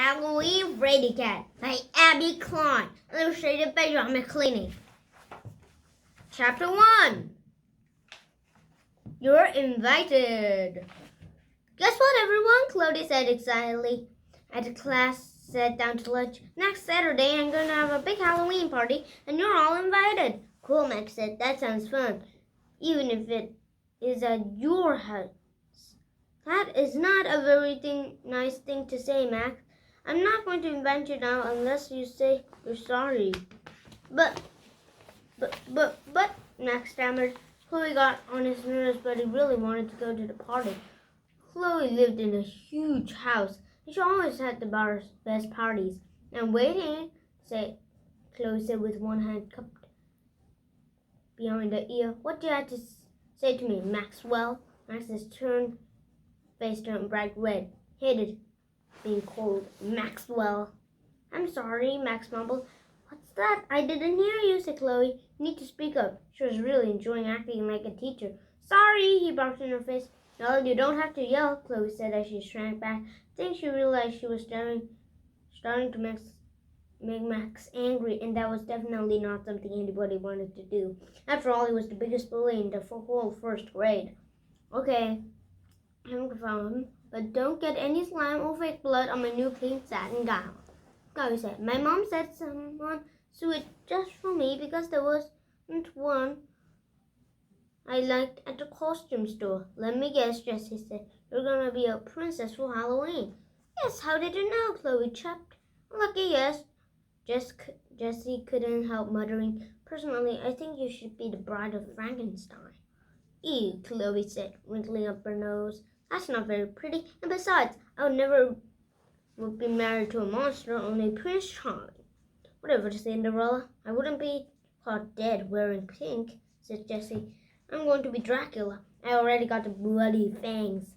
Halloween Fraidy-Cat by Abby Klein, illustrated by John McCleany. Chapter 1. You're invited. Guess what, everyone? Chloe said excitedly. At the class sat down to lunch. Next Saturday, I'm going to have a big Halloween party, and you're all invited. Cool, Max said. That sounds fun, even if it is at your house. That is not a very nice thing to say, Max. I'm not going to invite you now unless you say you're sorry. But, Max stammered. Chloe got on his nerves, but he really wanted to go to the party. Chloe lived in a huge house, and she always had the best parties. I'm waiting, Chloe said with one hand cupped behind her ear. What do you have to say to me, Maxwell? Max's face turned bright red. Hated being called Maxwell. I'm sorry, Max mumbled. What's that? I didn't hear you, said Chloe. You need to speak up. She was really enjoying acting like a teacher. Sorry, he barked in her face. No, you don't have to yell, Chloe said as she shrank back. I think she realized she was starting to make Max angry, and that was definitely not something anybody wanted to do. After all, he was the biggest bully in the whole first grade. Okay, I'm fine, but don't get any slime or fake blood on my new pink satin gown. Chloe said, my mom said someone sew it just for me because there wasn't one I liked at the costume store. Let me guess, Jessie said. You're gonna be a princess for Halloween. Yes, how did you know? Chloe chirped. Lucky, yes. Jessie couldn't help muttering. Personally, I think you should be the bride of Frankenstein. Ew, Chloe said, wrinkling up her nose. That's not very pretty, and besides, I would be married to a monster, only Prince Charming. Whatever, Cinderella. I wouldn't be caught dead wearing pink, said Jessie. I'm going to be Dracula. I already got the bloody fangs.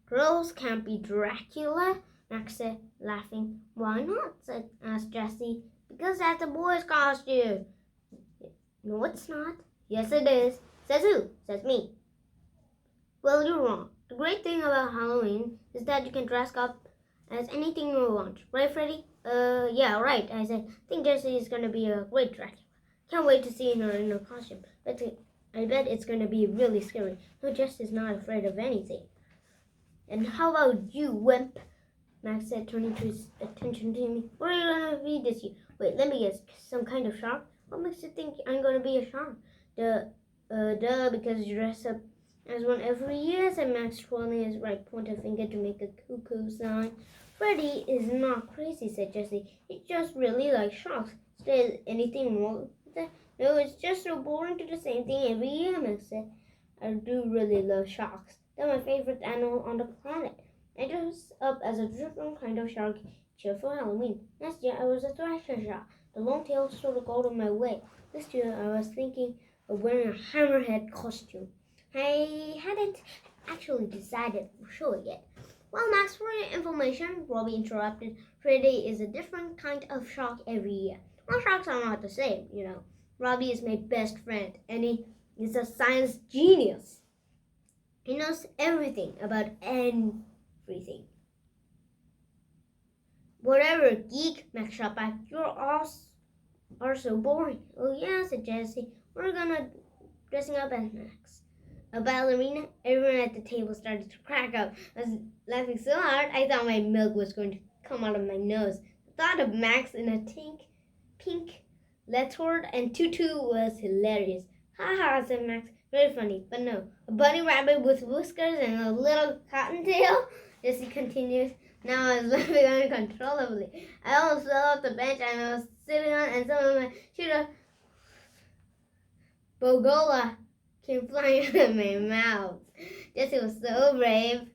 Girls can't be Dracula, Max said, laughing. Why not? asked Jessie. Because that's a boy's costume. No, it's not. Yes, it is. Says who? Says me. Well, you're wrong. The great thing about Halloween is that you can dress up as anything you want. Right, Freddy? Yeah, right, I said. I think Jessie is going to be a great Dracula. Can't wait to see her in her costume. But I bet it's going to be really scary. No, Jessie's not afraid of anything. And how about you, wimp? Max said, turning his attention to me. What are you going to be this year? Wait, let me guess. Some kind of shark? What makes you think I'm going to be a shark? Because you dress up as one every year, said Max, twirling his right pointer finger to make a cuckoo sign. Freddy is not crazy, said Jessie. He just really likes sharks. Is there anything wrong with that? No, it's just so boring to do the same thing every year, Max said. I do really love sharks. They're my favorite animal on the planet. I dress up as a different kind of shark each year for Halloween. Last year, I was a thrasher shark. The long tail sort of got in my way. This year, I was thinking of wearing a hammerhead costume. I hadn't actually decided for sure yet. Well, Max, for your information, Robbie interrupted, Freddy is a different kind of shark every year. All sharks are not the same, you know. Robbie is my best friend, and he is a science genius. He knows everything about everything. Whatever, geek, Max shot back. You're all are so boring. Oh yeah, said Jessie. We're dressing up as Max. A ballerina. Everyone at the table started to crack up. I was laughing so hard I thought my milk was going to come out of my nose. The thought of Max in a pink leotard and tutu was hilarious. Ha ha, said Max. Very funny, but no. A bunny rabbit with whiskers and a little cottontail? Jessie continued. Now I was laughing uncontrollably. I almost fell off the bench I was sitting on, and some of my Bogola came flying out of my mouth. Jessie was so brave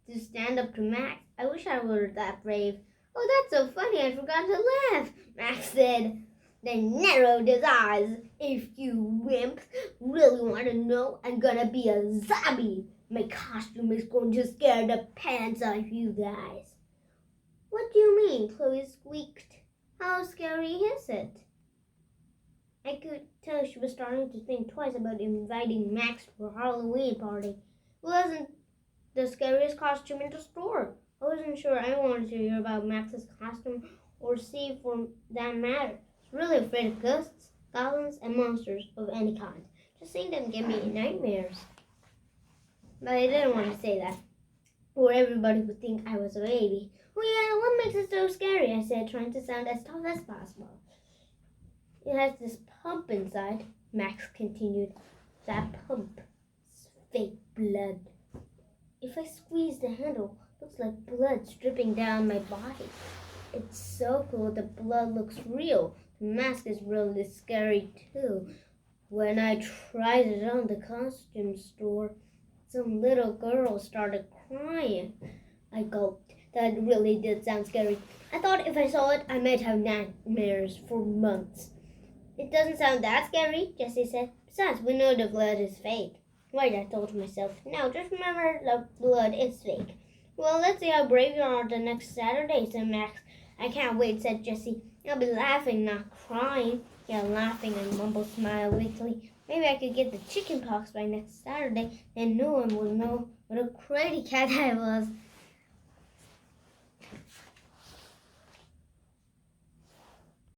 to stand up to Max. I wish I were that brave. Oh, that's so funny. I forgot to laugh, Max said. Then narrowed his eyes. If you wimps really want to know, I'm gonna be a zombie. My costume is going to scare the pants off you guys. What do you mean? Chloe squeaked. How scary is it? I could tell she was starting to think twice about inviting Max to a Halloween party. It wasn't the scariest costume in the store. Oh, wasn't sure I wanted to hear about Max's costume or see for that matter. I was really afraid of ghosts, goblins, and monsters of any kind. Just seeing them gave me nightmares. But I didn't want to say that, or everybody would think I was a baby. Oh yeah, what makes it so scary? I said, trying to sound as tough as possible. It has this pump inside, Max continued. That pump is fake blood. If I squeeze the handle, it looks like blood dripping down my body. It's so cool, the blood looks real. The mask is really scary too. When I tried it on the costume store, some little girl started crying. I gulped. That really did sound scary. I thought if I saw it, I might have nightmares for months. It doesn't sound that scary, Jessie said. Besides, we know the blood is fake. Right, I told myself. Now, just remember the blood is fake. Well, let's see how brave you are the next Saturday, said Max. I can't wait, said Jessie. I'll be laughing, not crying. Yeah, laughing, and Mumble smiled weakly. Maybe I could get the chicken pox by next Saturday, then no one will know what a Fraidy-Cat I was.